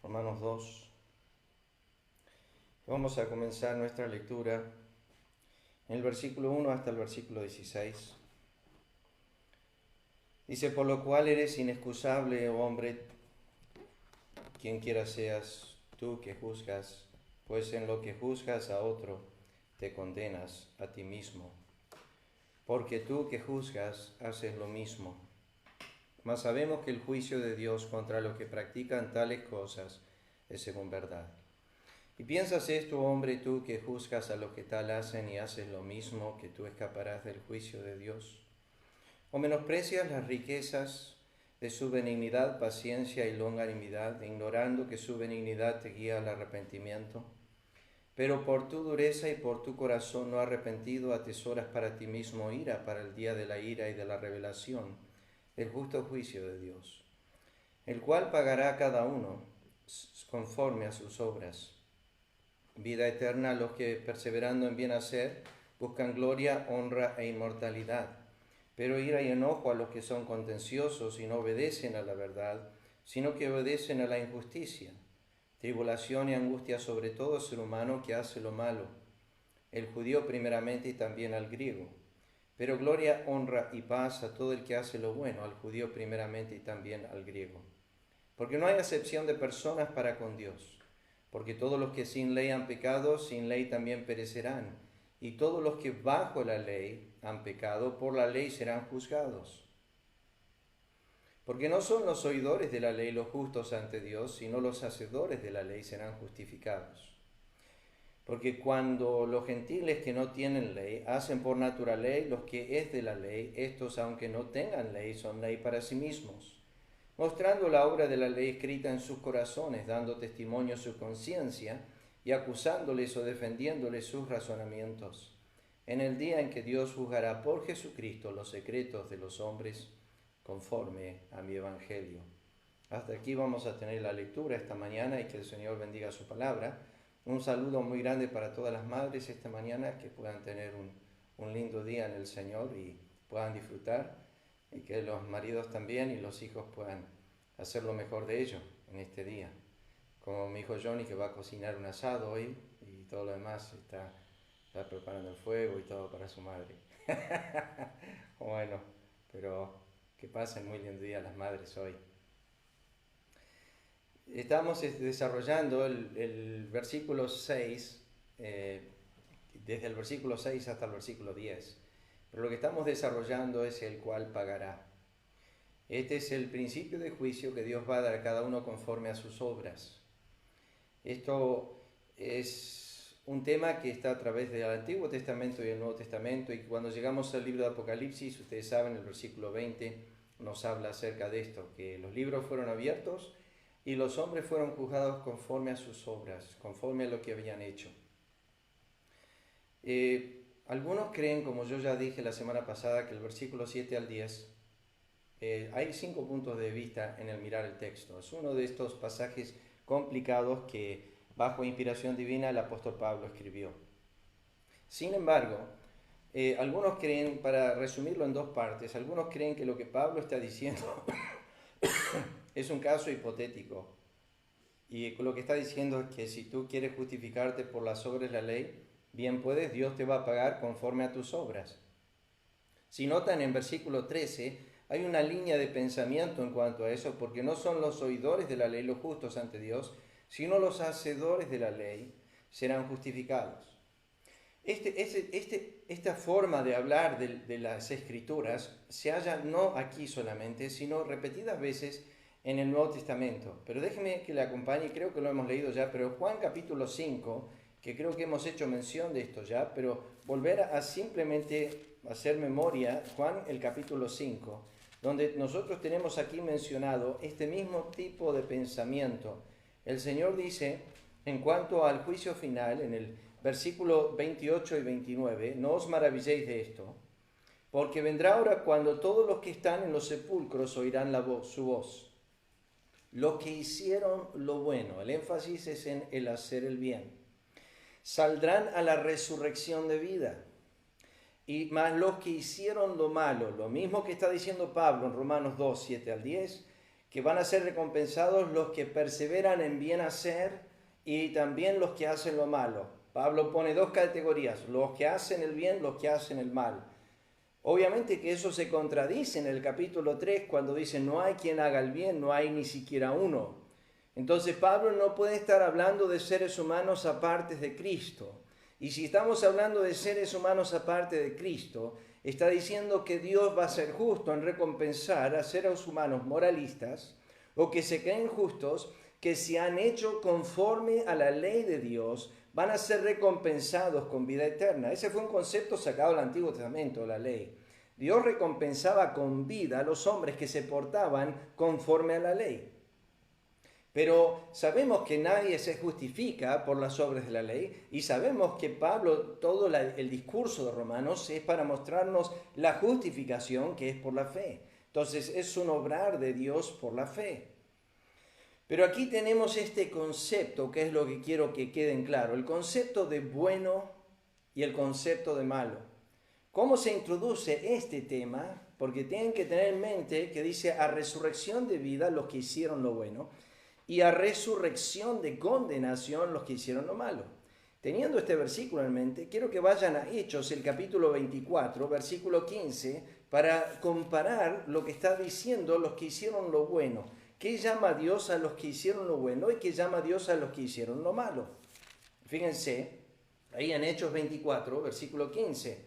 Romanos 2. Vamos a comenzar nuestra lectura en el versículo 1 hasta el versículo 16. Dice: por lo cual eres inexcusable, oh hombre, quien quiera seas tú que juzgas, pues en lo que juzgas a otro, te condenas a ti mismo. Porque tú que juzgas, haces lo mismo. Mas sabemos que el juicio de Dios contra los que practican tales cosas es según verdad. ¿Y piensas esto, hombre, tú que juzgas a los que tal hacen y haces lo mismo, que tú escaparás del juicio de Dios? ¿O menosprecias las riquezas de su benignidad, paciencia y longanimidad, ignorando que su benignidad te guía al arrepentimiento? Pero por tu dureza y por tu corazón no arrepentido atesoras para ti mismo ira para el día de la ira y de la revelación, el justo juicio de Dios, el cual pagará a cada uno conforme a sus obras. Vida eterna a los que, perseverando en bien hacer, buscan gloria, honra e inmortalidad. Pero ira y enojo a los que son contenciosos y no obedecen a la verdad, sino que obedecen a la injusticia. Tribulación y angustia sobre todo ser humano que hace lo malo, el judío primeramente y también al griego. Pero gloria, honra y paz a todo el que hace lo bueno, al judío primeramente y también al griego. Porque no hay acepción de personas para con Dios. Porque todos los que sin ley han pecado, sin ley también perecerán. Y todos los que bajo la ley han pecado, por la ley serán juzgados. Porque no son los oidores de la ley los justos ante Dios, sino los hacedores de la ley serán justificados. Porque cuando los gentiles que no tienen ley hacen por natural ley los que es de la ley, estos aunque no tengan ley son ley para sí mismos, mostrando la obra de la ley escrita en sus corazones, dando testimonio a su conciencia y acusándoles o defendiéndoles sus razonamientos, en el día en que Dios juzgará por Jesucristo los secretos de los hombres, conforme a mi evangelio. Hasta aquí vamos a tener la lectura esta mañana y que el Señor bendiga su palabra. Un saludo muy grande para todas las madres esta mañana, que puedan tener un lindo día en el Señor y puedan disfrutar, y que los maridos también y los hijos puedan hacer lo mejor de ello en este día. Como mi hijo Johnny, que va a cocinar un asado hoy y todo lo demás, está preparando el fuego y todo para su madre. Bueno, pero que pasen muy lindo día las madres hoy. Estamos desarrollando el versículo 6, desde el versículo 6 hasta el versículo 10. Pero lo que estamos desarrollando es el cual pagará. Este es el principio de juicio que Dios va a dar a cada uno conforme a sus obras. Esto es un tema que está a través del Antiguo Testamento y el Nuevo Testamento, y cuando llegamos al libro de Apocalipsis, ustedes saben, el versículo 20 nos habla acerca de esto, que los libros fueron abiertos y los hombres fueron juzgados conforme a sus obras, conforme a lo que habían hecho. Algunos creen, como yo ya dije la semana pasada, que el versículo 7 al 10, hay 5 puntos de vista en el mirar el texto. Es uno de estos pasajes complicados que bajo inspiración divina el apóstol Pablo escribió. Sin embargo, algunos creen, para resumirlo en 2 partes, algunos creen que lo que Pablo está diciendo es un caso hipotético, y lo que está diciendo es que si tú quieres justificarte por las obras de la ley, bien puedes, Dios te va a pagar conforme a tus obras. Si notan en versículo 13, hay una línea de pensamiento en cuanto a eso, porque no son los oidores de la ley los justos ante Dios, sino los hacedores de la ley serán justificados. Esta forma de hablar de las Escrituras se halla no aquí solamente, sino repetidas veces en el Nuevo Testamento. Pero déjeme que le acompañe, creo que lo hemos leído ya, pero Juan capítulo 5, que creo que hemos hecho mención de esto ya, pero volver a simplemente hacer memoria, Juan el capítulo 5, donde nosotros tenemos aquí mencionado este mismo tipo de pensamiento. El Señor dice, en cuanto al juicio final, en el versículo 28 y 29, no os maravilléis de esto, porque vendrá hora cuando todos los que están en los sepulcros oirán su voz. Los que hicieron lo bueno, el énfasis es en el hacer el bien, saldrán a la resurrección de vida. Y más los que hicieron lo malo, lo mismo que está diciendo Pablo en Romanos 2, 7 al 10, que van a ser recompensados los que perseveran en bien hacer y también los que hacen lo malo. Pablo pone dos categorías, los que hacen el bien, los que hacen el mal. Obviamente que eso se contradice en el capítulo 3 cuando dice no hay quien haga el bien, no hay ni siquiera uno. Entonces Pablo no puede estar hablando de seres humanos aparte de Cristo. Y si estamos hablando de seres humanos aparte de Cristo, está diciendo que Dios va a ser justo en recompensar a seres humanos moralistas o que se creen justos, que se han hecho conforme a la ley de Dios, van a ser recompensados con vida eterna. Ese fue un concepto sacado del Antiguo Testamento, la ley. Dios recompensaba con vida a los hombres que se portaban conforme a la ley. Pero sabemos que nadie se justifica por las obras de la ley y sabemos que Pablo, todo el discurso de Romanos es para mostrarnos la justificación que es por la fe. Entonces es un obrar de Dios por la fe. Pero aquí tenemos este concepto que es lo que quiero que quede en claro, el concepto de bueno y el concepto de malo. ¿Cómo se introduce este tema? Porque tienen que tener en mente que dice a resurrección de vida los que hicieron lo bueno y a resurrección de condenación los que hicieron lo malo. Teniendo este versículo en mente, quiero que vayan a Hechos, el capítulo 24, versículo 15, para comparar lo que está diciendo los que hicieron lo bueno. ¿Qué llama Dios a los que hicieron lo bueno y qué llama Dios a los que hicieron lo malo? Fíjense, ahí en Hechos 24, versículo 15.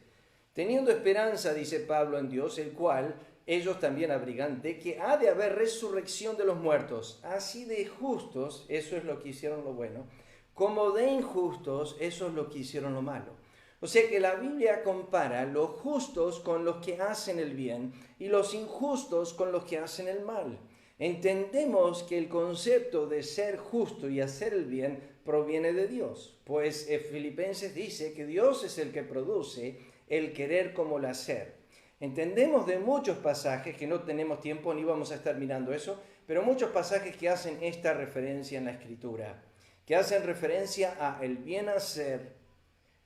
Teniendo esperanza, dice Pablo, en Dios, el cual ellos también abrigan, de que ha de haber resurrección de los muertos. Así de justos, eso es lo que hicieron lo bueno, como de injustos, eso es lo que hicieron lo malo. O sea que la Biblia compara los justos con los que hacen el bien y los injustos con los que hacen el mal. Entendemos que el concepto de ser justo y hacer el bien proviene de Dios, pues Filipenses dice que Dios es el que produce el querer como el hacer. Entendemos de muchos pasajes, que no tenemos tiempo ni vamos a estar mirando eso, pero muchos pasajes que hacen esta referencia en la Escritura, que hacen referencia a el bien hacer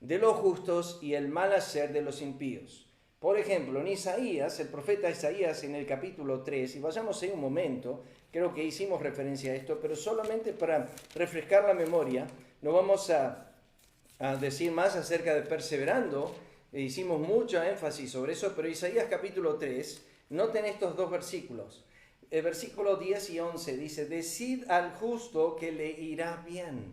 de los justos y el mal hacer de los impíos. Por ejemplo, en Isaías, el profeta Isaías en el capítulo 3, y vayamos en un momento, creo que hicimos referencia a esto, pero solamente para refrescar la memoria, no vamos a decir más acerca de perseverando. Hicimos mucho énfasis sobre eso, pero Isaías capítulo 3, noten estos dos versículos. El versículo 10 y 11 dice, decid al justo que le irá bien,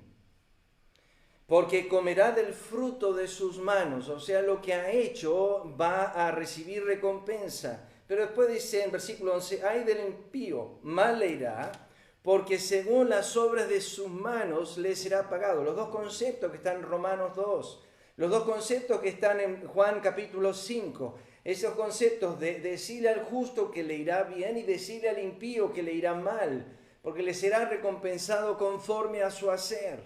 porque comerá del fruto de sus manos, o sea, lo que ha hecho va a recibir recompensa. Pero después dice en versículo 11, ay del impío, mal le irá, porque según las obras de sus manos le será pagado. Los dos conceptos que están en Romanos 2. Los dos conceptos que están en Juan capítulo 5, esos conceptos de decirle al justo que le irá bien y decirle al impío que le irá mal, porque le será recompensado conforme a su hacer.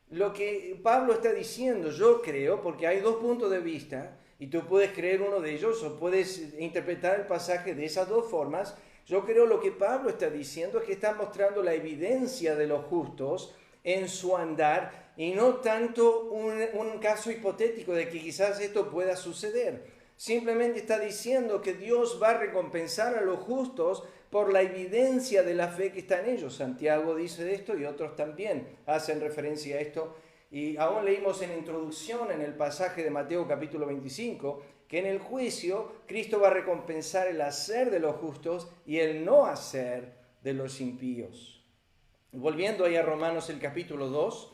Lo que Pablo está diciendo, yo creo, porque hay dos puntos de vista, y tú puedes creer uno de ellos o puedes interpretar el pasaje de esas dos formas. Yo creo lo que Pablo está diciendo es que está mostrando la evidencia de los justos en su andar y no tanto un caso hipotético de que quizás esto pueda suceder. Simplemente está diciendo que Dios va a recompensar a los justos por la evidencia de la fe que está en ellos. Santiago dice esto y otros también hacen referencia a esto. Y aún leímos en introducción en el pasaje de Mateo capítulo 25 que en el juicio Cristo va a recompensar el hacer de los justos y el no hacer de los impíos. Volviendo ahí a Romanos el capítulo 2,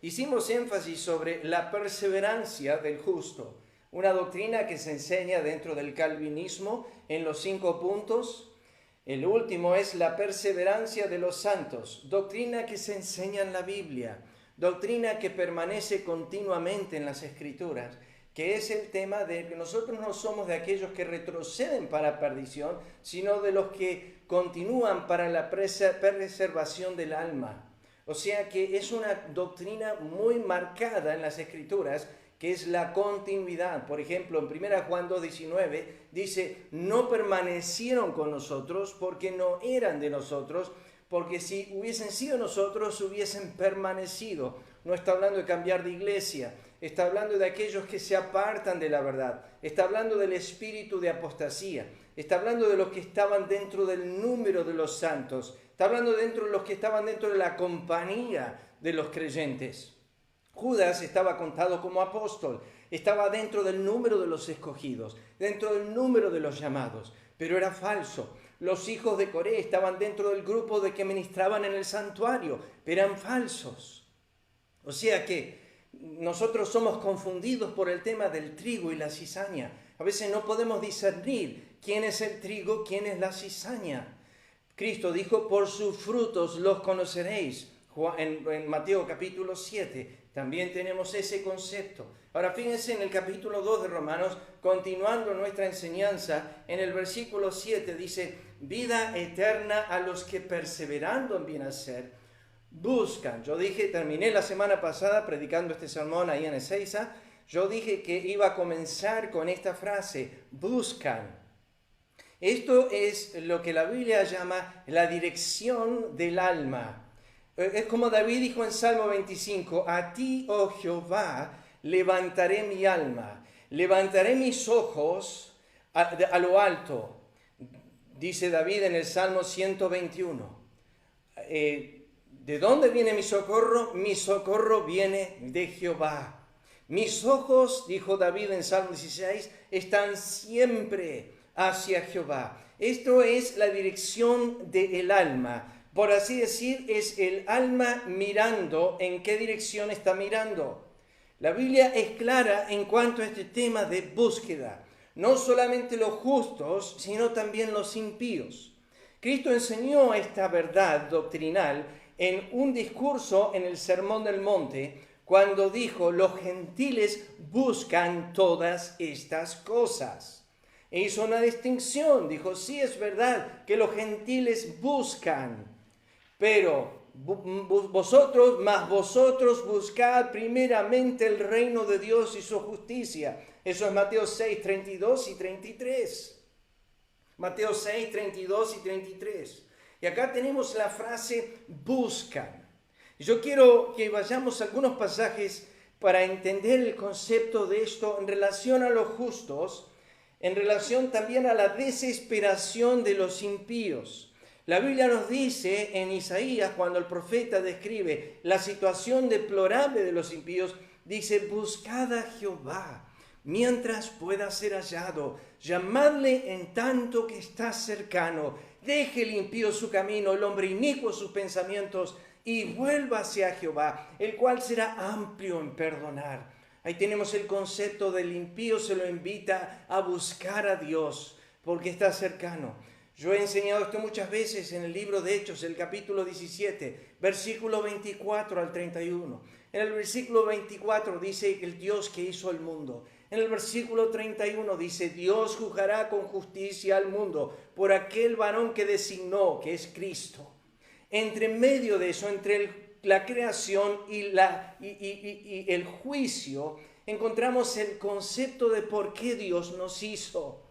hicimos énfasis sobre la perseverancia del justo, una doctrina que se enseña dentro del calvinismo en los 5 puntos. El último es la perseverancia de los santos, doctrina que se enseña en la Biblia, doctrina que permanece continuamente en las Escrituras, que es el tema de que nosotros no somos de aquellos que retroceden para perdición, sino de los que continúan para la preservación del alma. O sea que es una doctrina muy marcada en las Escrituras, que es la continuidad. Por ejemplo, en 1 Juan 2:19 dice, no permanecieron con nosotros porque no eran de nosotros, porque si hubiesen sido nosotros hubiesen permanecido. No está hablando de cambiar de iglesia, está hablando de aquellos que se apartan de la verdad, está hablando del espíritu de apostasía, está hablando de los que estaban dentro del número de los santos, está hablando dentro de los que estaban dentro de la compañía de los creyentes. Judas estaba contado como apóstol, estaba dentro del número de los escogidos, dentro del número de los llamados, pero era falso. Los hijos de Coré estaban dentro del grupo de que ministraban en el santuario, pero eran falsos. O sea que nosotros somos confundidos por el tema del trigo y la cizaña. A veces no podemos discernir quién es el trigo, quién es la cizaña. Cristo dijo, por sus frutos los conoceréis. En Mateo capítulo 7 también tenemos ese concepto. Ahora fíjense en el capítulo 2 de Romanos, continuando nuestra enseñanza, en el versículo 7 dice, vida eterna a los que perseverando en bien hacer, buscan. Yo dije, terminé la semana pasada predicando este sermón ahí en Ezeiza, yo dije que iba a comenzar con esta frase, buscan. Esto es lo que la Biblia llama la dirección del alma. Es como David dijo en Salmo 25, a ti, oh Jehová, levantaré mi alma, levantaré mis ojos a lo alto, dice David en el Salmo 121. ¿De dónde viene mi socorro? Mi socorro viene de Jehová. Mis ojos, dijo David en Salmo 16, están siempre hacia Jehová. Esto es la dirección del alma. Por así decir, es el alma mirando en qué dirección está mirando. La Biblia es clara en cuanto a este tema de búsqueda. No solamente los justos, sino también los impíos. Cristo enseñó esta verdad doctrinal en un discurso en el Sermón del Monte, cuando dijo, los gentiles buscan todas estas cosas. E hizo una distinción, dijo, sí es verdad que los gentiles buscan, pero vosotros buscad primeramente el reino de Dios y su justicia. Eso es Mateo 6, 32 y 33. Mateo 6, 32 y 33. Y acá tenemos la frase buscan. Yo quiero que vayamos a algunos pasajes para entender el concepto de esto en relación a los justos, en relación también a la desesperación de los impíos. La Biblia nos dice en Isaías, cuando el profeta describe la situación deplorable de los impíos, dice, buscad a Jehová mientras pueda ser hallado, llamadle en tanto que está cercano, deje el impío su camino, el hombre inicuo sus pensamientos, y vuélvase a Jehová, el cual será amplio en perdonar. Ahí tenemos el concepto del impío, se lo invita a buscar a Dios, porque está cercano. Yo he enseñado esto muchas veces en el libro de Hechos, el capítulo 17, versículo 24 al 31. En el versículo 24 dice el Dios que hizo el mundo. En el versículo 31 dice, Dios juzgará con justicia al mundo por aquel varón que designó, que es Cristo. Entre medio de eso, entre la creación y el juicio, encontramos el concepto de por qué Dios nos hizo.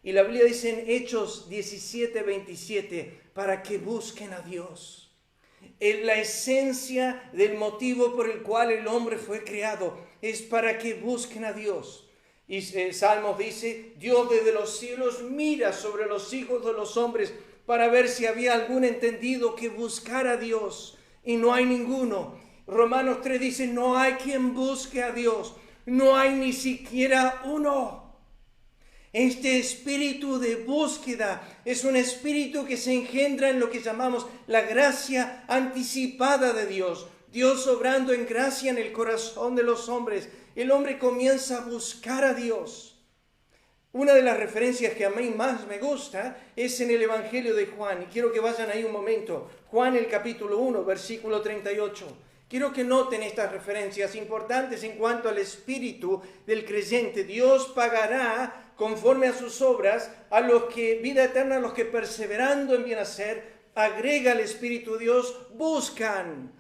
Y la Biblia dice en Hechos 17, 27, para que busquen a Dios. La esencia del motivo por el cual el hombre fue creado es para que busquen a Dios. Y Salmos dice, Dios desde los cielos mira sobre los hijos de los hombres para ver si había algún entendido que buscara a Dios. Y no hay ninguno. Romanos 3 dice, no hay quien busque a Dios. No hay ni siquiera uno. Este espíritu de búsqueda es un espíritu que se engendra en lo que llamamos la gracia anticipada de Dios. Dios obrando en gracia en el corazón de los hombres. El hombre comienza a buscar a Dios. Una de las referencias que a mí más me gusta es en el Evangelio de Juan. Y quiero que vayan ahí un momento. Juan el capítulo 1, versículo 38. Quiero que noten estas referencias importantes en cuanto al espíritu del creyente. Dios pagará conforme a sus obras a los que, vida eterna, a los que perseverando en bien hacer, agrega el Espíritu de Dios, buscan.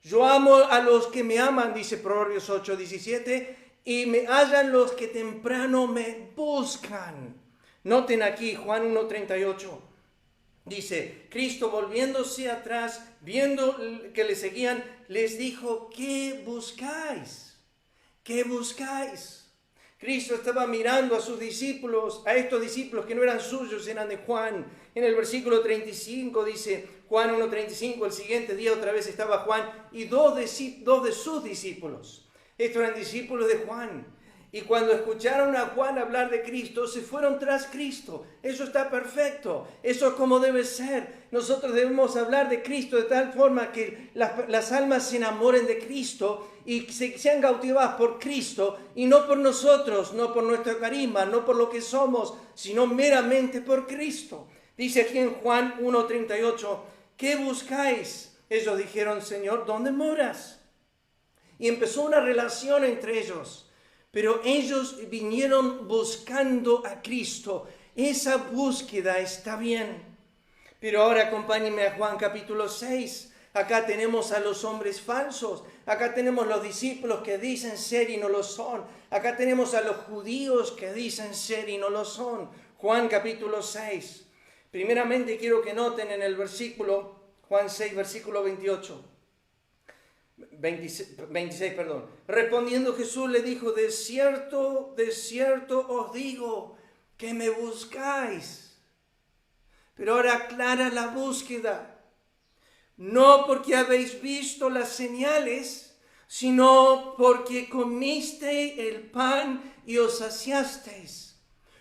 Yo amo a los que me aman, dice Proverbios 8, 17, y me hallan los que temprano me buscan. Noten aquí Juan 1:38. Dice, Cristo volviéndose atrás, viendo que le seguían, les dijo, ¿qué buscáis? ¿Qué buscáis? Cristo estaba mirando a sus discípulos, a estos discípulos que no eran suyos, eran de Juan. En el versículo 35 dice, Juan 1:35, el siguiente día otra vez estaba Juan y dos de sus discípulos. Estos eran discípulos de Juan. Y cuando escucharon a Juan hablar de Cristo, se fueron tras Cristo. Eso está perfecto. Eso es como debe ser. Nosotros debemos hablar de Cristo de tal forma que las almas se enamoren de Cristo y sean cautivadas por Cristo y no por nosotros, no por nuestro carisma, no por lo que somos, sino meramente por Cristo. Dice aquí en Juan 1:38, ¿qué buscáis? Ellos dijeron, Señor, ¿dónde moras? Y empezó una relación entre ellos. Pero ellos vinieron buscando a Cristo. Esa búsqueda está bien. Pero ahora acompáñenme a Juan capítulo 6. Acá tenemos a los hombres falsos. Acá tenemos los discípulos que dicen ser y no lo son. Acá tenemos a los judíos que dicen ser y no lo son. Juan capítulo 6. Primeramente quiero que noten en el versículo, Juan 6, versículo 26, perdón. Respondiendo Jesús le dijo, de cierto os digo que me buscáis. Pero ahora aclara la búsqueda. No porque habéis visto las señales, sino porque comiste el pan y os saciasteis.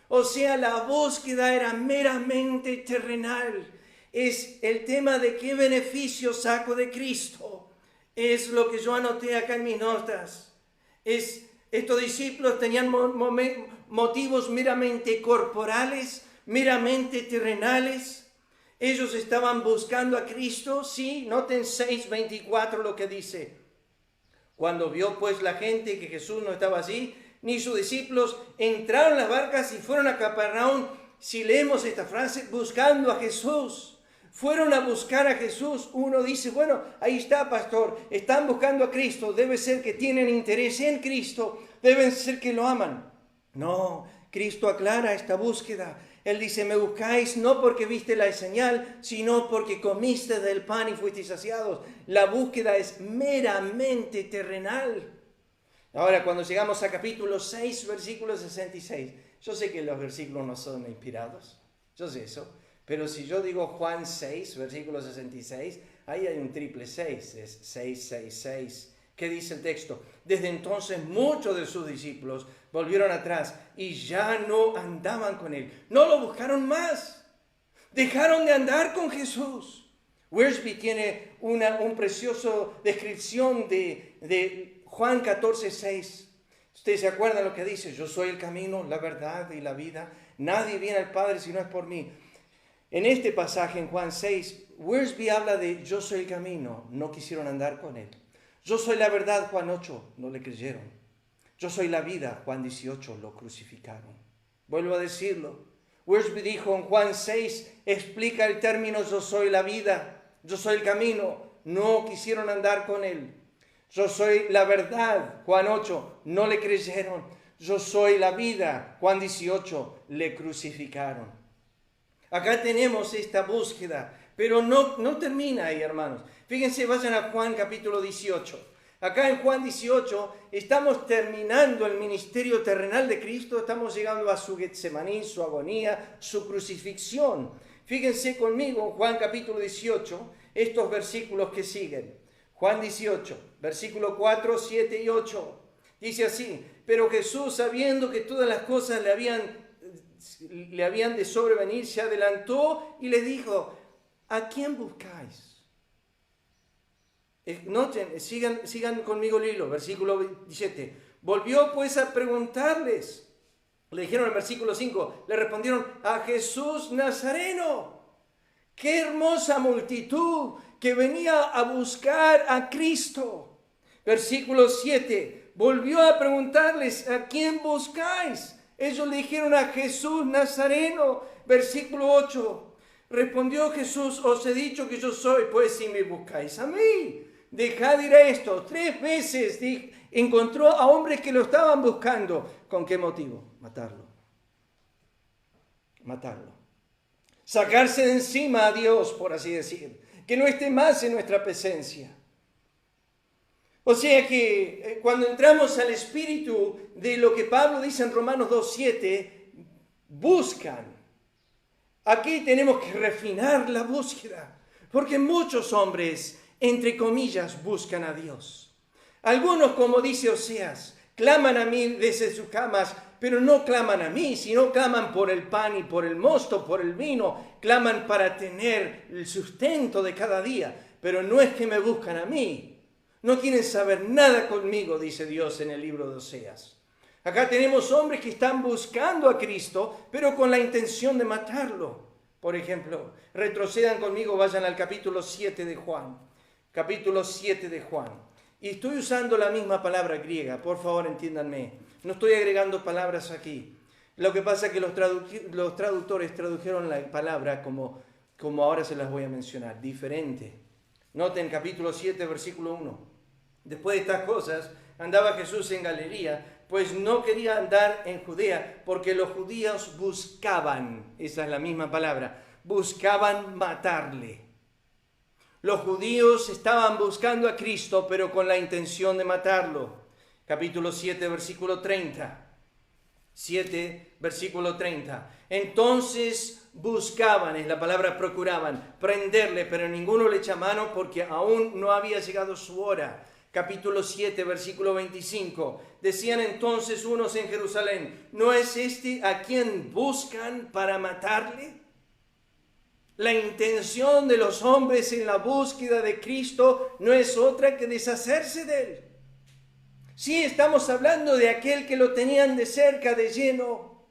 O sea, la búsqueda era meramente terrenal. Es el tema de qué beneficio saco de Cristo. Es lo que yo anoté acá en mis notas. Estos discípulos tenían motivos meramente corporales, meramente terrenales. Ellos estaban buscando a Cristo, sí. Noten 6:24 lo que dice. Cuando vio pues la gente que Jesús no estaba allí, ni sus discípulos, entraron en las barcas y fueron a Capernaum. Si leemos esta frase, buscando a Jesús. Fueron a buscar a Jesús. Uno dice, bueno, ahí está, pastor, están buscando a Cristo, debe ser que tienen interés en Cristo, deben ser que lo aman. No, Cristo aclara esta búsqueda. Él dice, me buscáis no porque viste la señal, sino porque comiste del pan y fuisteis saciados. La búsqueda es meramente terrenal. Ahora, cuando llegamos a capítulo 6, versículo 66, yo sé que los versículos no son inspirados, yo sé eso. Pero si yo digo Juan 6, versículo 66, ahí hay un triple 6, es 666. ¿Qué dice el texto? Desde entonces muchos de sus discípulos volvieron atrás y ya no andaban con él. No lo buscaron más. Dejaron de andar con Jesús. Wiersbe tiene una preciosa descripción de Juan 14:6. Ustedes se acuerdan lo que dice, yo soy el camino, la verdad y la vida. Nadie viene al Padre si no es por mí. En este pasaje, en Juan 6, Wiersbe habla de yo soy el camino, no quisieron andar con él. Yo soy la verdad, Juan 8, no le creyeron. Yo soy la vida, Juan 18, lo crucificaron. Vuelvo a decirlo. Wiersbe dijo en Juan 6, explica el término yo soy la vida, yo soy el camino, no quisieron andar con él. Yo soy la verdad, Juan 8, no le creyeron. Yo soy la vida, Juan 18, le crucificaron. Acá tenemos esta búsqueda, pero no termina ahí, hermanos. Fíjense, vayan a Juan capítulo 18. Acá en Juan 18 estamos terminando el ministerio terrenal de Cristo, estamos llegando a su Getsemaní, su agonía, su crucifixión. Fíjense conmigo en Juan capítulo 18, estos versículos que siguen. Juan 18, versículo 4, 7 y 8. Dice así, pero Jesús, sabiendo que todas las cosas le habían de sobrevenir, se adelantó y le dijo, ¿a quién buscáis? Noten, sigan conmigo el hilo, versículo 27. Volvió pues a preguntarles. Le dijeron en el versículo 5, le respondieron, a Jesús Nazareno. ¡Qué hermosa multitud que venía a buscar a Cristo! Versículo 7, volvió a preguntarles, ¿a quién buscáis? Ellos le dijeron a Jesús Nazareno. Versículo 8, respondió Jesús, os he dicho que yo soy, pues si me buscáis a mí, dejad ir a esto. 3 veces encontró a hombres que lo estaban buscando. ¿Con qué motivo? Matarlo. Sacarse de encima a Dios, por así decir. Que no esté más en nuestra presencia. O sea que cuando entramos al espíritu de lo que Pablo dice en Romanos 2:7, buscan. Aquí tenemos que refinar la búsqueda, porque muchos hombres, entre comillas, buscan a Dios. Algunos, como dice Oseas, claman a mí desde sus camas, pero no claman a mí, sino claman por el pan y por el mosto, por el vino, claman para tener el sustento de cada día, pero no es que me buscan a mí. No quieren saber nada conmigo, dice Dios en el libro de Oseas. Acá tenemos hombres que están buscando a Cristo, pero con la intención de matarlo. Por ejemplo, retrocedan conmigo, vayan al capítulo 7 de Juan. Capítulo 7 de Juan. Y estoy usando la misma palabra griega, por favor entiéndanme. No estoy agregando palabras aquí. Lo que pasa es que los traductores tradujeron la palabra como ahora se las voy a mencionar, diferente. Noten capítulo 7, versículo 1. Después de estas cosas, andaba Jesús en Galilea, pues no quería andar en Judea, porque los judíos buscaban, esa es la misma palabra, buscaban matarle. Los judíos estaban buscando a Cristo, pero con la intención de matarlo. Capítulo 7, versículo 30. 7, versículo 30. Entonces buscaban, es la palabra procuraban, prenderle, pero ninguno le echa mano porque aún no había llegado su hora. Capítulo 7, versículo 25. Decían entonces unos en Jerusalén, ¿no es este a quien buscan para matarle? La intención de los hombres en la búsqueda de Cristo no es otra que deshacerse de él. Sí, estamos hablando de aquel que lo tenían de cerca, de lleno,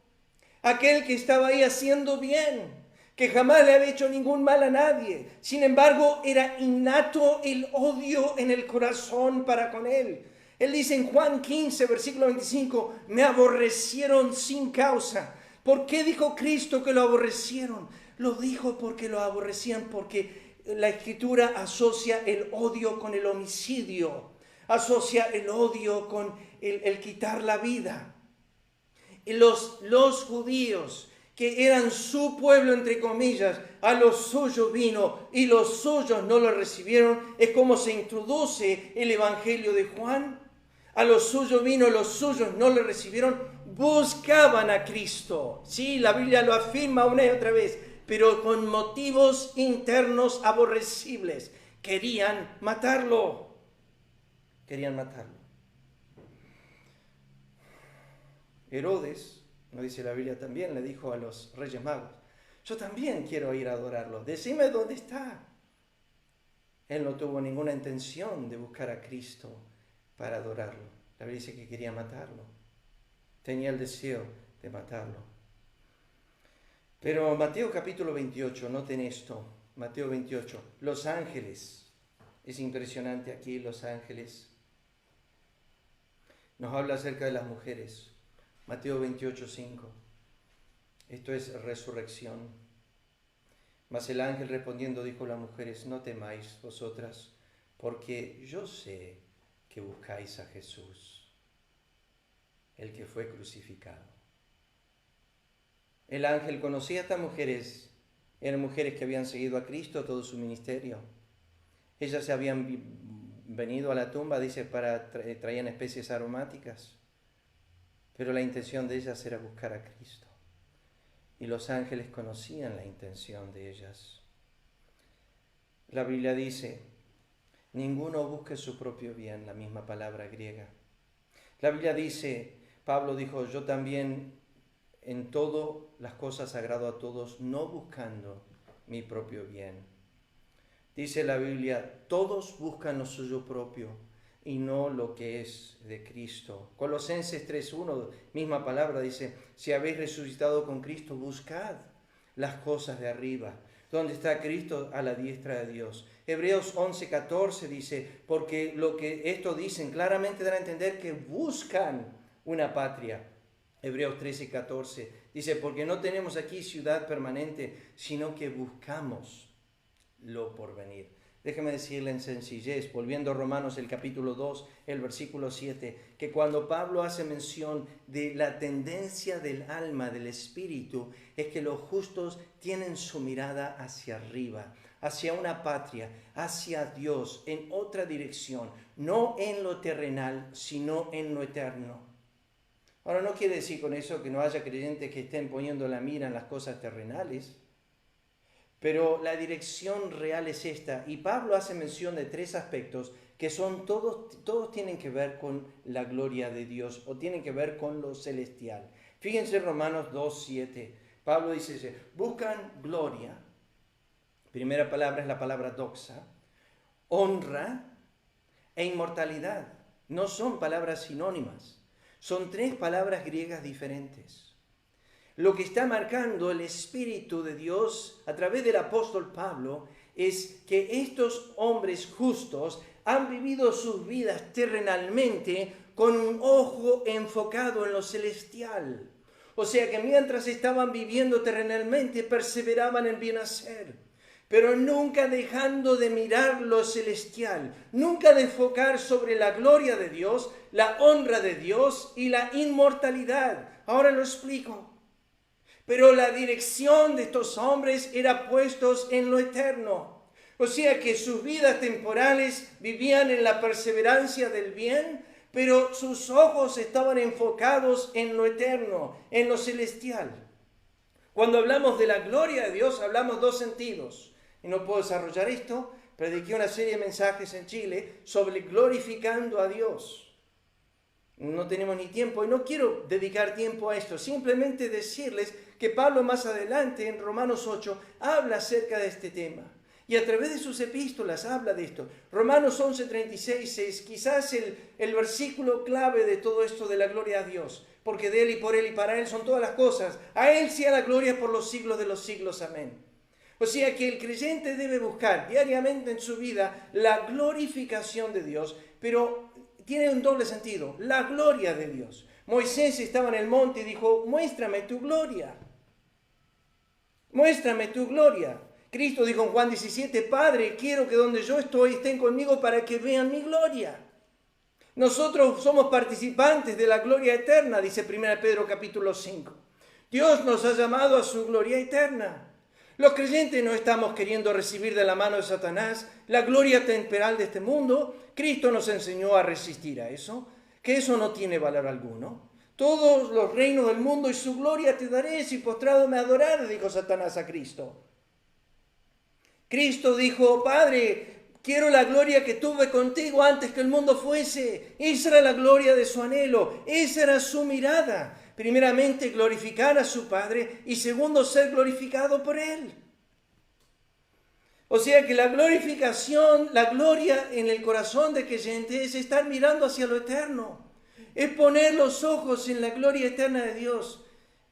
aquel que estaba ahí haciendo bien, que jamás le había hecho ningún mal a nadie. Sin embargo, era innato el odio en el corazón para con él. Él dice en Juan 15, versículo 25, me aborrecieron sin causa. ¿Por qué dijo Cristo que lo aborrecieron? Lo dijo porque lo aborrecían, porque la Escritura asocia el odio con el homicidio, asocia el odio con el quitar la vida. Y los judíos, que eran su pueblo, entre comillas, a los suyos vino y los suyos no lo recibieron, es como se introduce el Evangelio de Juan. A los suyos vino, los suyos no le recibieron, buscaban a Cristo. Sí, la Biblia lo afirma una y otra vez, pero con motivos internos aborrecibles. Querían matarlo. Querían matarlo. Herodes, nos dice la Biblia también, le dijo a los Reyes Magos, yo también quiero ir a adorarlo, decime dónde está. Él no tuvo ninguna intención de buscar a Cristo para adorarlo. La Biblia dice que quería matarlo. Tenía el deseo de matarlo. Pero Mateo capítulo 28, noten esto, Mateo 28, los ángeles, es impresionante aquí los ángeles. Nos habla acerca de las mujeres. Mateo 28, 5. Esto es resurrección. Mas el ángel respondiendo dijo a las mujeres, no temáis vosotras, porque yo sé que buscáis a Jesús, el que fue crucificado. El ángel conocía a estas mujeres, eran mujeres que habían seguido a Cristo todo su ministerio. Ellas se habían venido a la tumba, dice, traían especies aromáticas, pero la intención de ellas era buscar a Cristo. Y los ángeles conocían la intención de ellas. La Biblia dice, ninguno busque su propio bien, la misma palabra griega. La Biblia dice, Pablo dijo, yo también en todo las cosas agrado a todos, no buscando mi propio bien. Dice la Biblia, todos buscan lo suyo propio y no lo que es de Cristo. Colosenses 3:1, misma palabra, dice, si habéis resucitado con Cristo, buscad las cosas de arriba, donde está Cristo a la diestra de Dios. Hebreos 11:14 dice, porque lo que esto dicen claramente dan a entender que buscan una patria. Hebreos 13:14 dice, porque no tenemos aquí ciudad permanente, sino que buscamos lo porvenir. Déjeme decirle en sencillez, volviendo a Romanos el capítulo 2, el versículo 7, que cuando Pablo hace mención de la tendencia del alma, del espíritu, es que los justos tienen su mirada hacia arriba, hacia una patria, hacia Dios, en otra dirección, no en lo terrenal, sino en lo eterno. Ahora, no quiere decir con eso que no haya creyentes que estén poniendo la mira en las cosas terrenales, pero la dirección real es esta, y Pablo hace mención de 3 aspectos que son todos tienen que ver con la gloria de Dios o tienen que ver con lo celestial. Fíjense Romanos 2:7. Pablo dice, buscan gloria. Primera palabra es la palabra doxa. Honra e inmortalidad. No son palabras sinónimas. Son 3 palabras griegas diferentes. Lo que está marcando el Espíritu de Dios a través del apóstol Pablo es que estos hombres justos han vivido sus vidas terrenalmente con un ojo enfocado en lo celestial. O sea que mientras estaban viviendo terrenalmente perseveraban en bien hacer, pero nunca dejando de mirar lo celestial, nunca de enfocar sobre la gloria de Dios, la honra de Dios y la inmortalidad. Ahora lo explico. Pero la dirección de estos hombres era puestos en lo eterno. O sea que sus vidas temporales vivían en la perseverancia del bien, pero sus ojos estaban enfocados en lo eterno, en lo celestial. Cuando hablamos de la gloria de Dios, hablamos 2 sentidos. Y no puedo desarrollar esto, prediqué una serie de mensajes en Chile sobre glorificando a Dios. No tenemos ni tiempo y no quiero dedicar tiempo a esto, simplemente decirles que Pablo más adelante en Romanos 8 habla acerca de este tema. Y a través de sus epístolas habla de esto. Romanos 11:36 es quizás el versículo clave de todo esto de la gloria a Dios. Porque de Él y por Él y para Él son todas las cosas. A Él sea la gloria por los siglos de los siglos. Amén. O sea que el creyente debe buscar diariamente en su vida la glorificación de Dios. Pero tiene un doble sentido. La gloria de Dios. Moisés estaba en el monte y dijo, muéstrame tu gloria. Muéstrame tu gloria. Cristo dijo en Juan 17, Padre, quiero que donde yo estoy estén conmigo para que vean mi gloria. Nosotros somos participantes de la gloria eterna, dice 1 Pedro capítulo 5. Dios nos ha llamado a su gloria eterna. Los creyentes no estamos queriendo recibir de la mano de Satanás la gloria temporal de este mundo. Cristo nos enseñó a resistir a eso, que eso no tiene valor alguno. Todos los reinos del mundo y su gloria te daré si postrado me adorares, dijo Satanás a Cristo. Cristo dijo, Padre, quiero la gloria que tuve contigo antes que el mundo fuese. Esa era la gloria de su anhelo, esa era su mirada. Primeramente, glorificar a su Padre y segundo, ser glorificado por Él. O sea que la glorificación, la gloria en el corazón de creyente es estar mirando hacia lo eterno. Es poner los ojos en la gloria eterna de Dios.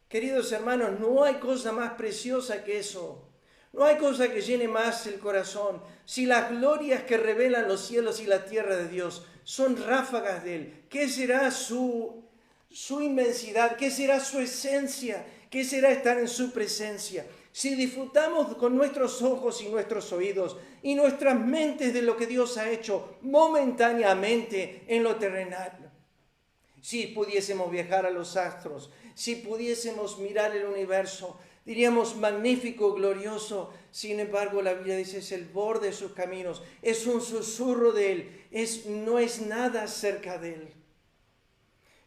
Queridos hermanos, no hay cosa más preciosa que eso. No hay cosa que llene más el corazón. Si las glorias que revelan los cielos y la tierra de Dios son ráfagas de Él, ¿qué será su inmensidad? ¿Qué será su esencia? ¿Qué será estar en su presencia? Si disfrutamos con nuestros ojos y nuestros oídos y nuestras mentes de lo que Dios ha hecho momentáneamente en lo terrenal. Si pudiésemos viajar a los astros, si pudiésemos mirar el universo, diríamos magnífico, glorioso. Sin embargo, la Biblia dice es el borde de sus caminos, es un susurro de Él, no es nada cerca de Él.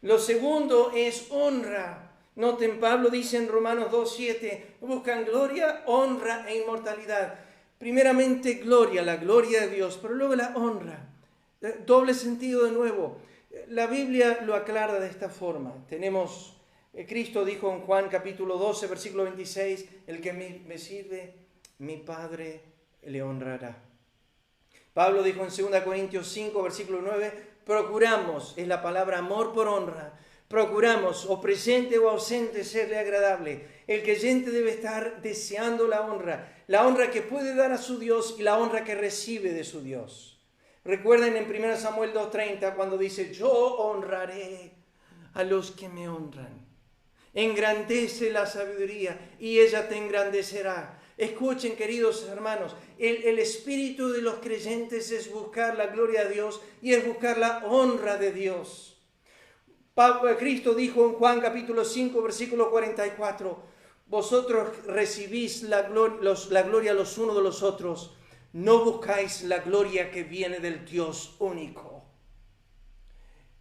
Lo segundo es honra. Noten, Pablo dice en Romanos 2:7, buscan gloria, honra e inmortalidad. Primeramente gloria, la gloria de Dios, pero luego la honra. Doble sentido de nuevo. La Biblia lo aclara de esta forma. Tenemos, Cristo dijo en Juan capítulo 12, versículo 26, el que me sirve, mi Padre le honrará. Pablo dijo en 2 Corintios 5, versículo 9, procuramos, es la palabra amor por honra, procuramos, o presente o ausente, serle agradable. El creyente debe estar deseando la honra que puede dar a su Dios y la honra que recibe de su Dios. Recuerden en 1 Samuel 2:30 cuando dice, yo honraré a los que me honran. Engrandece la sabiduría y ella te engrandecerá. Escuchen, queridos hermanos, el espíritu de los creyentes es buscar la gloria de Dios y es buscar la honra de Dios. Cristo dijo en Juan capítulo 5, versículo 44, Vosotros recibís la gloria los unos de los otros, no buscáis la gloria que viene del Dios único.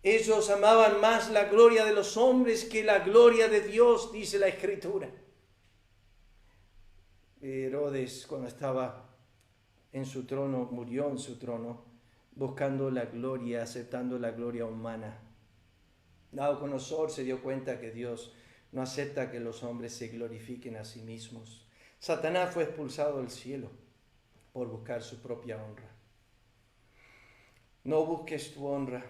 Ellos amaban más la gloria de los hombres que la gloria de Dios, dice la Escritura. Herodes, cuando estaba en su trono, murió en su trono, buscando la gloria, aceptando la gloria humana. Nabucodonosor se dio cuenta que Dios no acepta que los hombres se glorifiquen a sí mismos. Satanás fue expulsado del cielo por buscar su propia honra. No busques tu honra.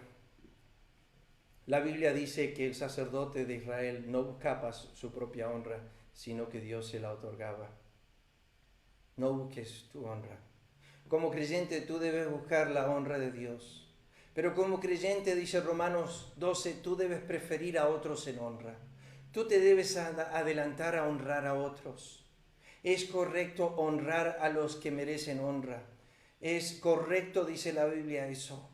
La Biblia dice que el sacerdote de Israel no buscaba su propia honra, sino que Dios se la otorgaba. No busques tu honra. Como creyente tú debes buscar la honra de Dios. Pero como creyente, dice Romanos 12, tú debes preferir a otros en honra. Tú te debes adelantar a honrar a otros. Es correcto honrar a los que merecen honra. Es correcto, dice la Biblia, eso.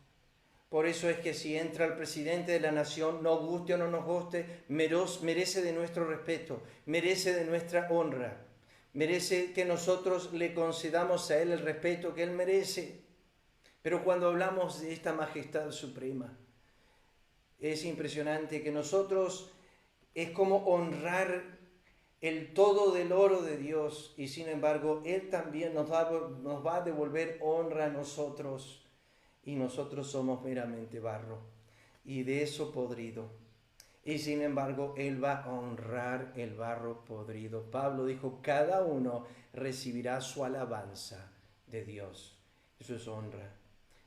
Por eso es que si entra el presidente de la nación, nos guste o no nos guste, merece de nuestro respeto, merece de nuestra honra. Merece que nosotros le concedamos a él el respeto que él merece. Pero cuando hablamos de esta majestad suprema, es impresionante que nosotros es como honrar el todo del oro de Dios, y sin embargo él también nos va a devolver honra a nosotros, y nosotros somos meramente barro y de eso podrido. Y sin embargo, Él va a honrar el barro podrido. Pablo dijo, cada uno recibirá su alabanza de Dios. Eso es honra.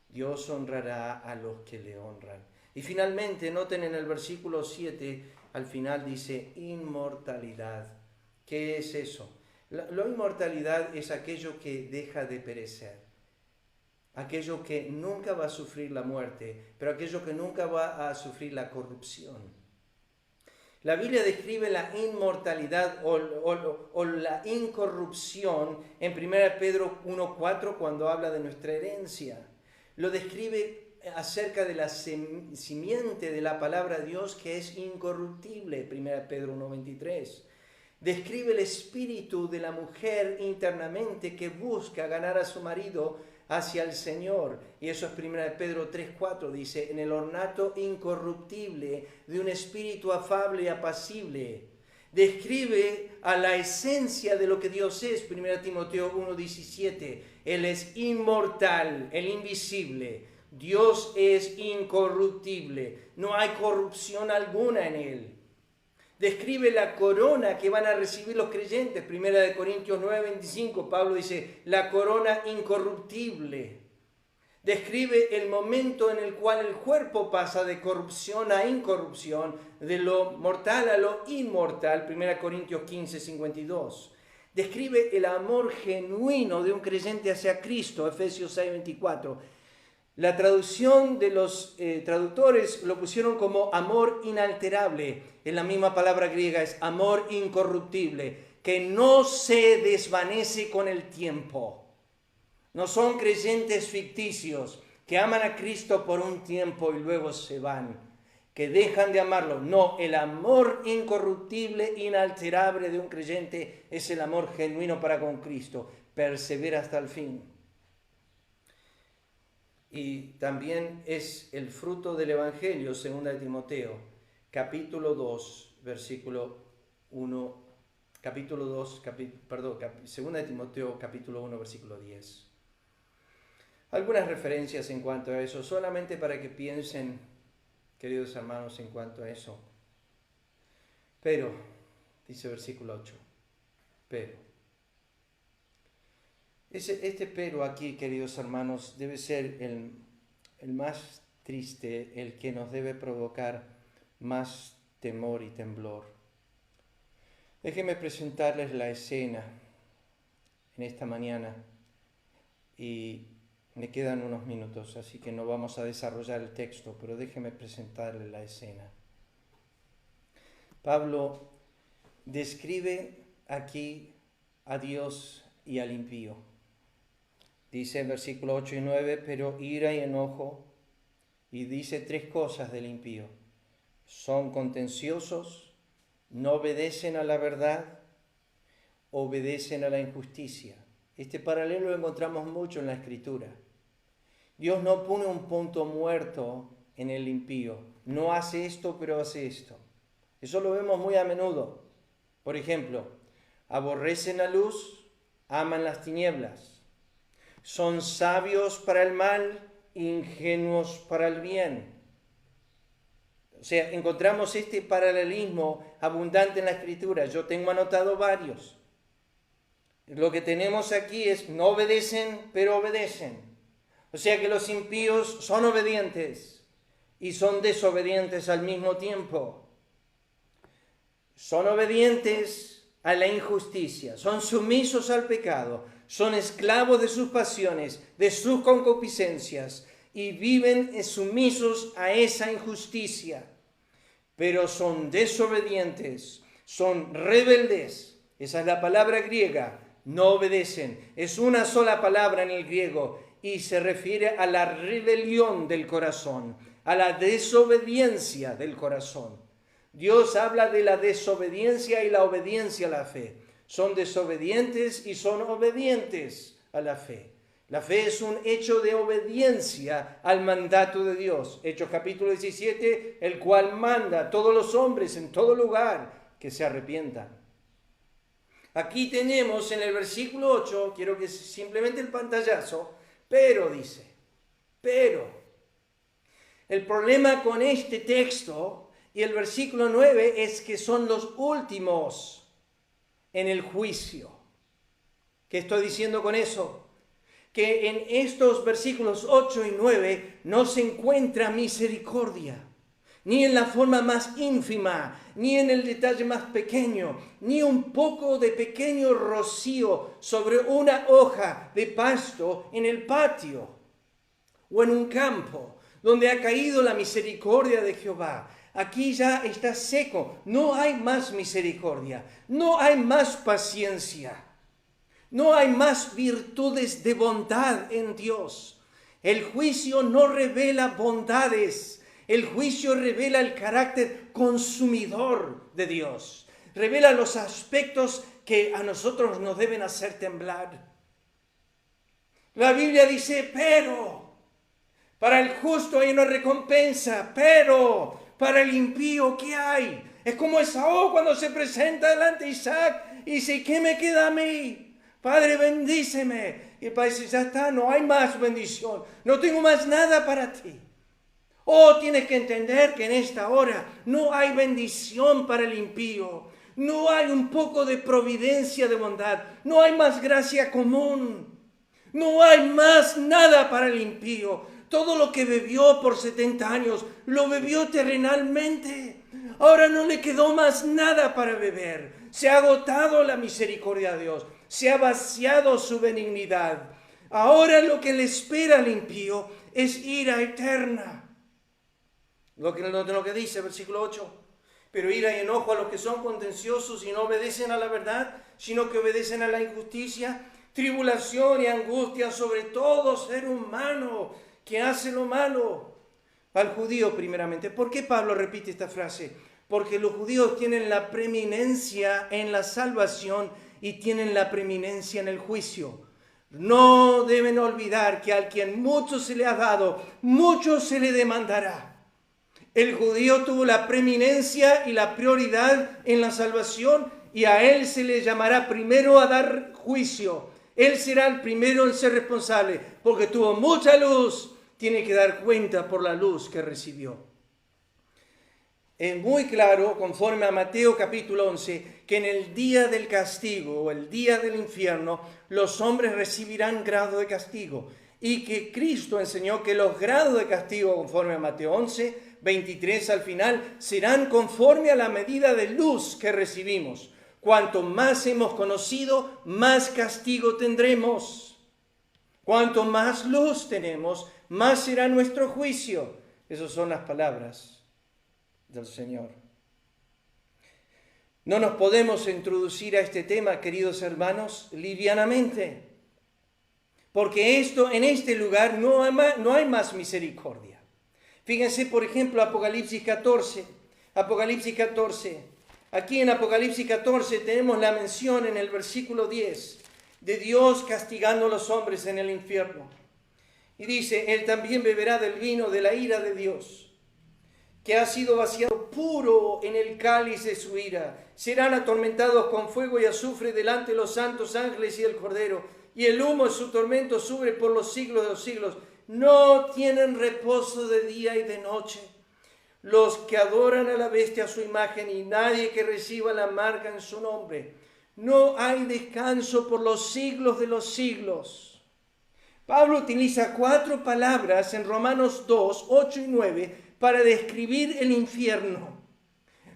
Dios honrará a los que le honran. Y finalmente, noten en el versículo 7, al final dice, inmortalidad. ¿Qué es eso? La inmortalidad es aquello que deja de perecer. Aquello que nunca va a sufrir la muerte, pero aquello que nunca va a sufrir la corrupción. La Biblia describe la inmortalidad o la incorrupción en 1 Pedro 1:4 cuando habla de nuestra herencia. Lo describe acerca de la simiente de la palabra de Dios que es incorruptible, 1 Pedro 1:23. Describe el espíritu de la mujer internamente que busca ganar a su marido hacia el Señor. Y eso es 1 Pedro 3:4, dice, en el ornato incorruptible de un espíritu afable y apacible. Describe a la esencia de lo que Dios es, 1 Timoteo 1:17. Él es inmortal, el invisible. Dios es incorruptible. No hay corrupción alguna en Él. Describe la corona que van a recibir los creyentes. 1 Corintios 9:25, Pablo dice, la corona incorruptible. Describe el momento en el cual el cuerpo pasa de corrupción a incorrupción, de lo mortal a lo inmortal. 1 Corintios 15:52. Describe el amor genuino de un creyente hacia Cristo. Efesios 6:24. La traducción de los traductores lo pusieron como amor inalterable. En la misma palabra griega es amor incorruptible, que no se desvanece con el tiempo. No son creyentes ficticios que aman a Cristo por un tiempo y luego se van, que dejan de amarlo. No, el amor incorruptible, inalterable de un creyente es el amor genuino para con Cristo. Persevera hasta el fin. Y también es el fruto del Evangelio, 2 de Timoteo, capítulo 2, versículo 1, capítulo 2, 2 de Timoteo, capítulo 1, versículo 10. Algunas referencias en cuanto a eso, solamente para que piensen, queridos hermanos, en cuanto a eso. Pero, dice versículo 8, pero. Este pero aquí, queridos hermanos, debe ser el más triste, el que nos debe provocar más temor y temblor. Déjenme presentarles la escena en esta mañana y me quedan unos minutos, así que no vamos a desarrollar el texto, pero déjenme presentarles la escena. Pablo describe aquí a Dios y al impío. Dice en versículos 8 y 9, pero ira y enojo, y dice tres cosas del impío. Son contenciosos, no obedecen a la verdad obedecen a la injusticia. Este paralelo lo encontramos mucho en la Escritura. Dios no pone un punto muerto en el impío. No hace esto, pero hace esto. Eso lo vemos muy a menudo. Por ejemplo, aborrecen la luz, aman las tinieblas. Son sabios para el mal, ingenuos para el bien. O sea, encontramos este paralelismo abundante en la Escritura. Yo tengo anotado varios. Lo que tenemos aquí es no obedecen, pero obedecen. O sea que los impíos son obedientes y son desobedientes al mismo tiempo. Son obedientes a la injusticia, son sumisos al pecado, son esclavos de sus pasiones, de sus concupiscencias y viven sumisos a esa injusticia. Pero son desobedientes, son rebeldes. Esa es la palabra griega, no obedecen. Es una sola palabra en el griego y se refiere a la rebelión del corazón, a la desobediencia del corazón. Dios habla de la desobediencia y la obediencia a la fe. Son desobedientes y son obedientes a la fe. La fe es un hecho de obediencia al mandato de Dios. Hechos capítulo 17, el cual manda a todos los hombres en todo lugar que se arrepientan. Aquí tenemos en el versículo 8, quiero que simplemente el pantallazo, pero dice, pero. El problema con este texto y el versículo 9 es que son los últimos en el juicio. ¿Qué estoy diciendo con eso? Que en estos versículos 8 y 9 no se encuentra misericordia, ni en la forma más ínfima, ni en el detalle más pequeño, ni un poco de pequeño rocío sobre una hoja de pasto en el patio o en un campo donde ha caído la misericordia de Jehová. Aquí ya está seco, no hay más misericordia, no hay más paciencia. No hay más virtudes de bondad en Dios. El juicio no revela bondades. El juicio revela el carácter consumidor de Dios. Revela los aspectos que a nosotros nos deben hacer temblar. La Biblia dice, pero para el justo hay una recompensa, pero para el impío, ¿qué hay? Es como Esaú cuando se presenta delante de Isaac y dice, ¿qué me queda a mí? Padre, bendíceme. Y el padre dice, ya está, no hay más bendición. No tengo más nada para ti. Oh, tienes que entender que en esta hora no hay bendición para el impío. No hay un poco de providencia de bondad. No hay más gracia común. No hay más nada para el impío. Todo lo que bebió por 70 años, lo bebió terrenalmente. Ahora no le quedó más nada para beber. Se ha agotado la misericordia de Dios. Se ha vaciado su benignidad. Ahora lo que le espera al impío es ira eterna. Lo que dice el versículo 8. Pero ira y enojo a los que son contenciosos y no obedecen a la verdad, sino que obedecen a la injusticia. Tribulación y angustia sobre todo ser humano que hace lo malo. Al judío primeramente. ¿Por qué Pablo repite esta frase? Porque los judíos tienen la preeminencia en la salvación y tienen la preeminencia en el juicio. No deben olvidar que al quien mucho se le ha dado, mucho se le demandará. El judío tuvo la preeminencia y la prioridad en la salvación y a él se le llamará primero a dar juicio. Él será el primero en ser responsable porque tuvo mucha luz, tiene que dar cuenta por la luz que recibió. Es muy claro, conforme a Mateo capítulo 11, que en el día del castigo o el día del infierno, los hombres recibirán grado de castigo. Y que Cristo enseñó que los grados de castigo, conforme a Mateo 11, 23 al final, serán conforme a la medida de luz que recibimos. Cuanto más hemos conocido, más castigo tendremos. Cuanto más luz tenemos, más será nuestro juicio. Esas son las palabras del Señor. No nos podemos introducir a este tema, queridos hermanos, livianamente, porque en este lugar no hay más misericordia. Fíjense, por ejemplo, Apocalipsis 14. Aquí en Apocalipsis 14 tenemos la mención en el versículo 10 de Dios castigando a los hombres en el infierno. Y dice, Él también beberá del vino de la ira de Dios, que ha sido vaciado puro en el cáliz de su ira. Serán atormentados con fuego y azufre delante de los santos ángeles y del Cordero, y el humo de su tormento sube por los siglos de los siglos. No tienen reposo de día y de noche los que adoran a la bestia a su imagen, y nadie que reciba la marca en su nombre. No hay descanso por los siglos de los siglos. Pablo utiliza 4 palabras en Romanos 2, 8 y 9 para describir el infierno,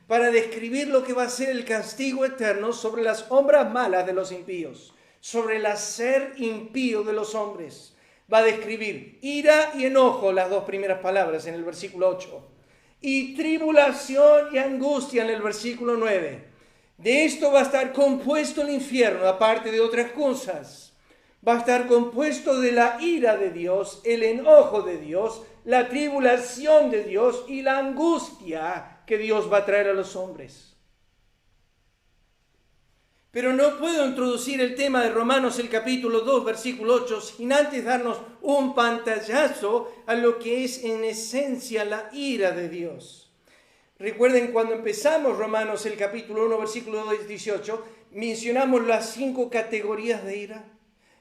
para describir lo que va a ser el castigo eterno sobre las obras malas de los impíos, sobre el hacer impío de los hombres. Va a describir ira y enojo, las 2 primeras palabras en el versículo 8, y tribulación y angustia en el versículo 9. De esto va a estar compuesto el infierno, aparte de otras cosas. Va a estar compuesto de la ira de Dios, el enojo de Dios, la tribulación de Dios y la angustia que Dios va a traer a los hombres. Pero no puedo introducir el tema de Romanos el capítulo 2, versículo 8, sin antes darnos un pantallazo a lo que es en esencia la ira de Dios. Recuerden, cuando empezamos Romanos el capítulo 1, versículo 18, mencionamos las 5 categorías de ira.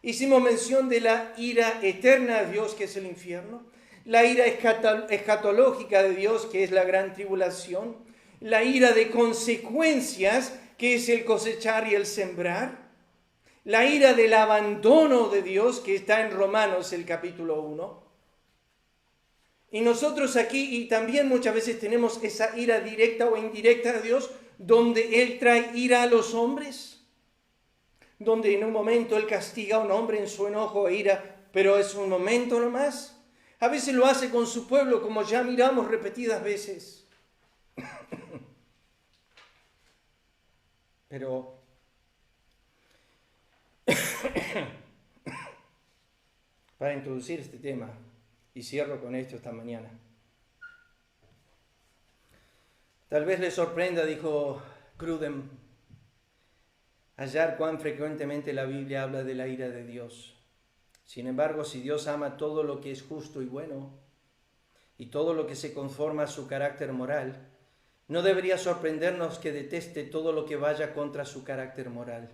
Hicimos mención de la ira eterna de Dios, que es el infierno, la ira escatológica de Dios, que es la gran tribulación, la ira de consecuencias, que es el cosechar y el sembrar, la ira del abandono de Dios, que está en Romanos el capítulo 1. Y nosotros aquí, y también muchas veces tenemos esa ira directa o indirecta de Dios, donde Él trae ira a los hombres, donde en un momento Él castiga a un hombre en su enojo e ira, pero es un momento nomás. A veces lo hace con su pueblo, como ya miramos repetidas veces. Pero para introducir este tema, y cierro con esto esta mañana. Tal vez les sorprenda, dijo Grudem, hallar cuán frecuentemente la Biblia habla de la ira de Dios. Sin embargo, si Dios ama todo lo que es justo y bueno, y todo lo que se conforma a su carácter moral, no debería sorprendernos que deteste todo lo que vaya contra su carácter moral.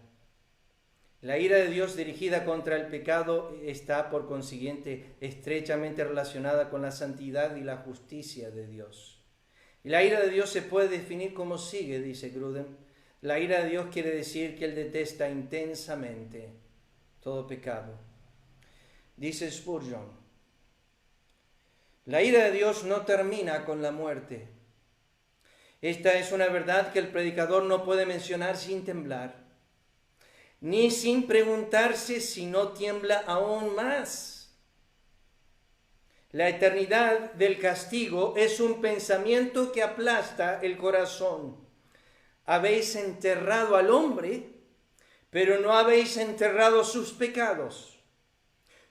La ira de Dios dirigida contra el pecado está, por consiguiente, estrechamente relacionada con la santidad y la justicia de Dios. Y la ira de Dios se puede definir como sigue, dice Grudem. La ira de Dios quiere decir que Él detesta intensamente todo pecado. Dice Spurgeon, la ira de Dios no termina con la muerte. Esta es una verdad que el predicador no puede mencionar sin temblar, ni sin preguntarse si no tiembla aún más. La eternidad del castigo es un pensamiento que aplasta el corazón. Habéis enterrado al hombre, pero no habéis enterrado sus pecados.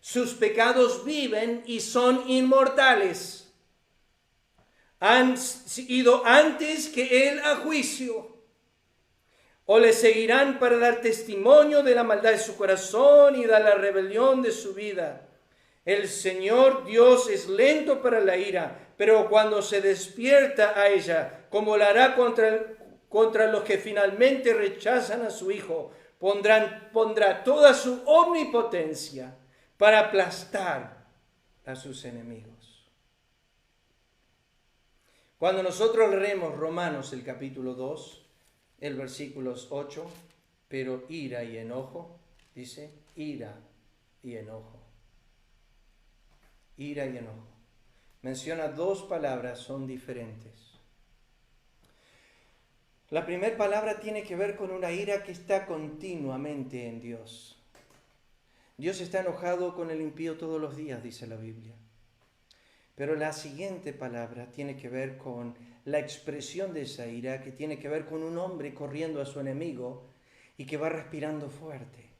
Sus pecados viven y son inmortales. Han ido antes que él a juicio. O le seguirán para dar testimonio de la maldad de su corazón y de la rebelión de su vida. El Señor Dios es lento para la ira, pero cuando se despierta a ella, como la hará contra los que finalmente rechazan a su Hijo, pondrá toda su omnipotencia para aplastar a sus enemigos. Cuando nosotros leemos Romanos el capítulo 2, el versículos 8, pero ira y enojo, dice, ira y enojo. Ira y enojo. Menciona 2 palabras, son diferentes. La primera palabra tiene que ver con una ira que está continuamente en Dios. Dios está enojado con el impío todos los días, dice la Biblia. Pero la siguiente palabra tiene que ver con la expresión de esa ira, que tiene que ver con un hombre corriendo a su enemigo y que va respirando fuerte.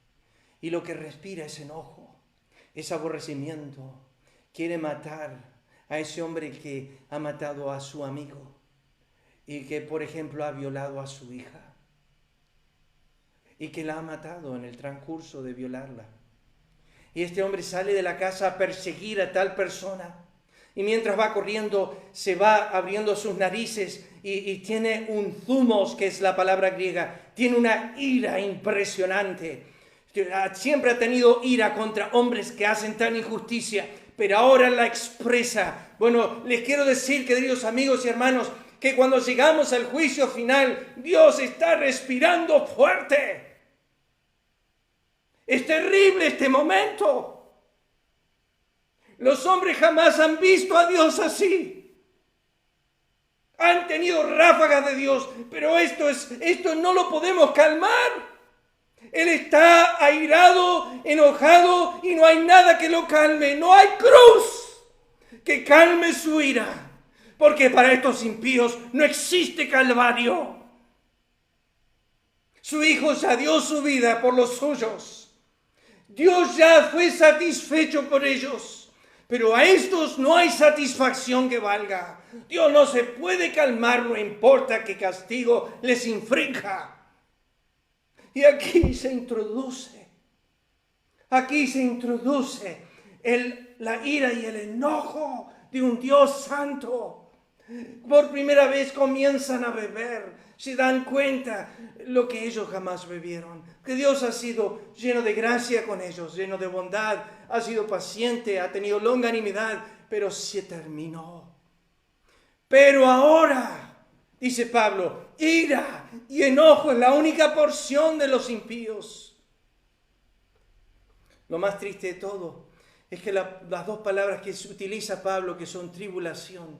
Y lo que respira es enojo, es aborrecimiento. Quiere matar a ese hombre que ha matado a su amigo. y que, por ejemplo, ha violado a su hija y que la ha matado en el transcurso de violarla. Y este hombre sale de la casa a perseguir a tal persona. Y mientras va corriendo, se va abriendo sus narices y tiene un zumos, que es la palabra griega. Tiene una ira impresionante. Siempre ha tenido ira contra hombres que hacen tal injusticia, pero ahora la expresa. Bueno, les quiero decir, queridos amigos y hermanos, que cuando llegamos al juicio final, Dios está respirando fuerte. Es terrible este momento. Los hombres jamás han visto a Dios así. Han tenido ráfagas de Dios, pero esto no lo podemos calmar. Él está airado, enojado y no hay nada que lo calme. No hay cruz que calme su ira, porque para estos impíos no existe calvario. Su Hijo ya dio su vida por los suyos. Dios ya fue satisfecho por ellos. Pero a estos no hay satisfacción que valga. Dios no se puede calmar, no importa qué castigo les infrinja. Y aquí se introduce la ira y el enojo de un Dios santo. Por primera vez comienzan a beber. Se dan cuenta lo que ellos jamás bebieron. Que Dios ha sido lleno de gracia con ellos, lleno de bondad, ha sido paciente, ha tenido longanimidad, pero se terminó. Pero ahora, dice Pablo, ira y enojo es la única porción de los impíos. Lo más triste de todo es que las dos palabras que utiliza Pablo, que son tribulación,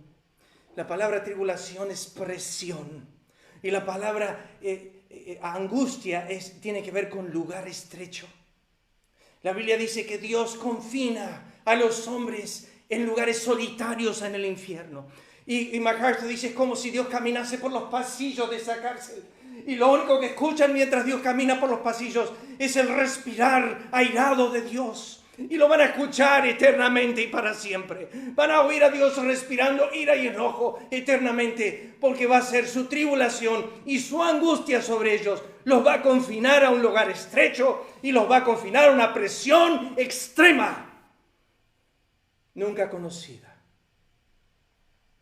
la palabra tribulación es presión. Y la palabra angustia tiene que ver con lugar estrecho. La Biblia dice que Dios confina a los hombres en lugares solitarios en el infierno. Y MacArthur dice, es como si Dios caminase por los pasillos de esa cárcel. Y lo único que escuchan mientras Dios camina por los pasillos es el respirar airado de Dios. Y lo van a escuchar eternamente y para siempre. Van a oír a Dios respirando ira y enojo eternamente, porque va a ser su tribulación y su angustia sobre ellos. Los va a confinar a un lugar estrecho y los va a confinar a una presión extrema, nunca conocida.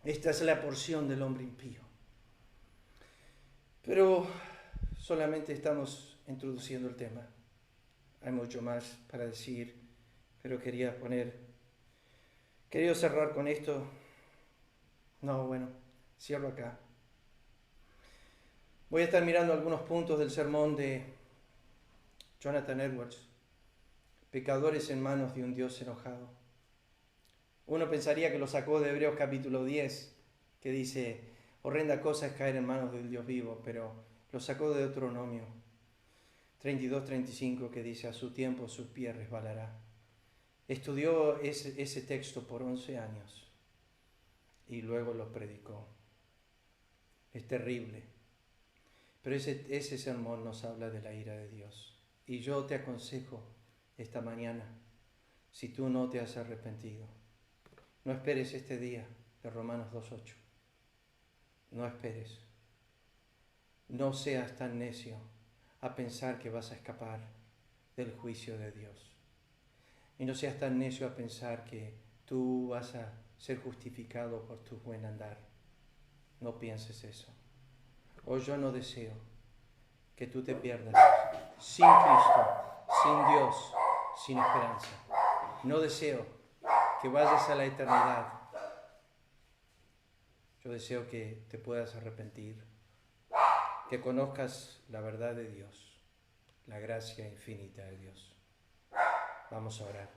Esta es la porción del hombre impío. Pero solamente estamos introduciendo el tema. Hay mucho más para decir. Pero quería cerrar con esto. Cierro acá. Voy a estar mirando algunos puntos del sermón de Jonathan Edwards. Pecadores en manos de un Dios enojado. Uno pensaría que lo sacó de Hebreos capítulo 10, que dice, horrenda cosa es caer en manos del Dios vivo, pero lo sacó de Deuteronomio 32-35, que dice, a su tiempo sus pies resbalará. Estudió ese texto por 11 años y luego lo predicó. Es terrible. Pero ese sermón nos habla de la ira de Dios. Y yo te aconsejo esta mañana, si tú no te has arrepentido, no esperes este día de Romanos 2:8. No esperes. No seas tan necio a pensar que vas a escapar del juicio de Dios. Y no seas tan necio a pensar que tú vas a ser justificado por tu buen andar. No pienses eso. Hoy yo no deseo que tú te pierdas sin Cristo, sin Dios, sin esperanza. No deseo que vayas a la eternidad. Yo deseo que te puedas arrepentir, que conozcas la verdad de Dios, la gracia infinita de Dios. Vamos a orar.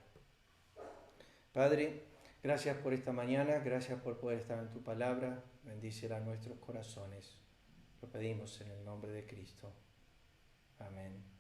Padre, gracias por esta mañana, gracias por poder estar en tu palabra. Bendícela nuestros corazones. Lo pedimos en el nombre de Cristo. Amén.